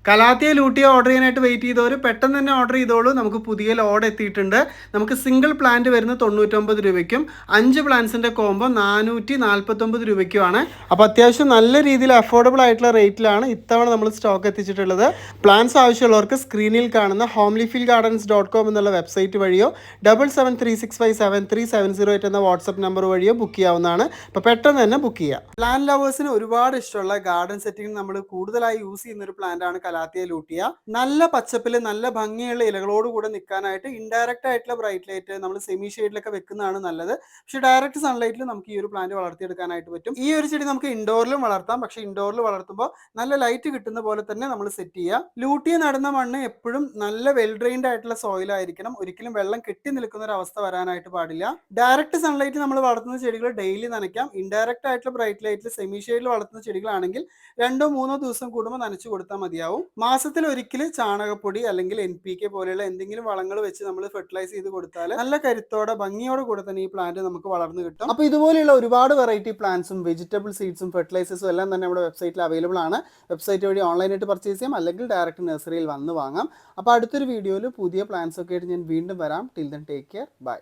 Calathea lutea order ചെയ്യാനായിട്ട് wait ചെയ്തവർ പെട്ടെന്ന് തന്നെ ഓർഡർ ചെയ്തോളൂ. നമുക്ക് പുതിയ ലോഡ് എത്തിയിട്ടുണ്ട്. നമുക്ക് സിംഗിൾ പ്ലാന്റ് വരുന്നത് 99 രൂപയ്ക്കും 5 പ്ലാന്റ്സിൻ്റെ കോംബോ 449 രൂപയ്ക്കുമാണ്. അപ്പോൾ അത്യാവശ്യം നല്ല രീതിയിൽ അഫോർഡബിൾ ആയിട്ടുള്ള റേറ്റിലാണ് ഇത്തവണ നമ്മൾ സ്റ്റോക്ക് എത്തിച്ചിട്ടുള്ളത്. പ്ലാന്റ്സ് ആവശ്യമുള്ളവർക്ക് സ്ക്രീനിൽ കാണുന്ന homelyfieldgardens.com എന്നുള്ള വെബ്സൈറ്റ് വഴിയോ 7736573708 എന്ന വാട്സപ്പ് നമ്പർ വഴിയോ ബുക്ക് ചെയ്യാവുന്നതാണ്. അപ്പോൾ പെട്ടെന്ന് തന്നെ ബുക്ക് ചെയ്യുക. പ്ലാന്റ് ലവേഴ്സിന് ഒരുപാട് ഇഷ്ടമുള്ള ഗാർഡൻ സെറ്റിംഗ് നമ്മൾ കൂടുതലായി യൂസ് ചെയ്യുന്ന ഒരു പ്ലാന്റ് ആണ് കലാത്തിയ ലൂട്ടിയ. നല്ല പച്ചപ്പിൽ നല്ല ഭംഗിയുള്ള ഇലകളോട് കൂടെ നിൽക്കാനായിട്ട് ഇൻഡയറക്റ്റ് ആയിട്ടുള്ള ബ്രൈറ്റ് ലൈറ്റ് നമ്മൾ സെമി ഷെയ്ഡിലൊക്കെ വെക്കുന്നതാണ് നല്ലത്. പക്ഷേ ഡയറക്റ്റ് സൺലൈറ്റിൽ നമുക്ക് ഈ ഒരു പ്ലാന്റ് വളർത്തിയെടുക്കാനായിട്ട് പറ്റും. ഈ ഒരു ചെടി നമുക്ക് ഇൻഡോറിലും വളർത്താം. പക്ഷേ ഇൻഡോറിൽ വളർത്തുമ്പോൾ നല്ല ലൈറ്റ് കിട്ടുന്ന പോലെ തന്നെ നമ്മൾ സെറ്റ് ചെയ്യുക. ലൂട്ടിയ നടുന്ന മണ്ണ് എപ്പോഴും നല്ല വെൽ ഡ്രെയിൻഡ് ആയിട്ടുള്ള സോയിൽ ആയിരിക്കണം. ഒരിക്കലും വെള്ളം കെട്ടി നിൽക്കുന്ന ഒരു അവസ്ഥ വരാനായിട്ട് പാടില്ല. ഡയറക്റ്റ് സൺലൈറ്റ് നമ്മൾ വളർത്തുന്ന ചെടികൾ ഡെയിലി നനയ്ക്കാം. ഇൻഡയറക്റ്റ് ആയിട്ടുള്ള ബ്രൈറ്റ് ലൈറ്റിൽ സെമി ഷെയ്ഡിൽ വളർത്തുന്ന ചെടികളാണെങ്കിൽ 2-3 ദിവസം കൂടുമ്പോൾ നനച്ചു കൊടുത്താൽ മതിയാവും. മാസത്തിൽ ഒരിക്കൽ ചാണകപ്പൊടി അല്ലെങ്കിൽ NPK പോലെയുള്ള എന്തെങ്കിലും വളങ്ങൾ വെച്ച് നമ്മൾ ഫെർട്ടിലൈസ് ചെയ്ത് കൊടുത്താൽ നല്ല കരുത്തോടെ ഭംഗിയോടെ കൂടെ തന്നെ ഈ പ്ലാന്റ് നമുക്ക് വളർന്നു കിട്ടും. അപ്പോൾ ഇതുപോലെയുള്ള ഒരുപാട് വെറൈറ്റി പ്ലാന്റ്സും വെജിറ്റബിൾ സീഡ്സും ഫെർട്ടിലൈസേഴ്സും എല്ലാം തന്നെ നമ്മുടെ വെബ്സൈറ്റിൽ അവൈലബിൾ ആണ്. വെബ്സൈറ്റ് വഴി ഓൺലൈനായിട്ട് പർച്ചേസ് ചെയ്യാം, അല്ലെങ്കിൽ ഡയറക്റ്റ് നഴ്സറിയിൽ വന്ന് വാങ്ങാം. അപ്പോൾ അടുത്തൊരു വീഡിയോയിൽ പുതിയ പ്ലാന്റ്സ് ഒക്കെ ആയിട്ട് ഞാൻ വീണ്ടും വരാം. Till then take care, by.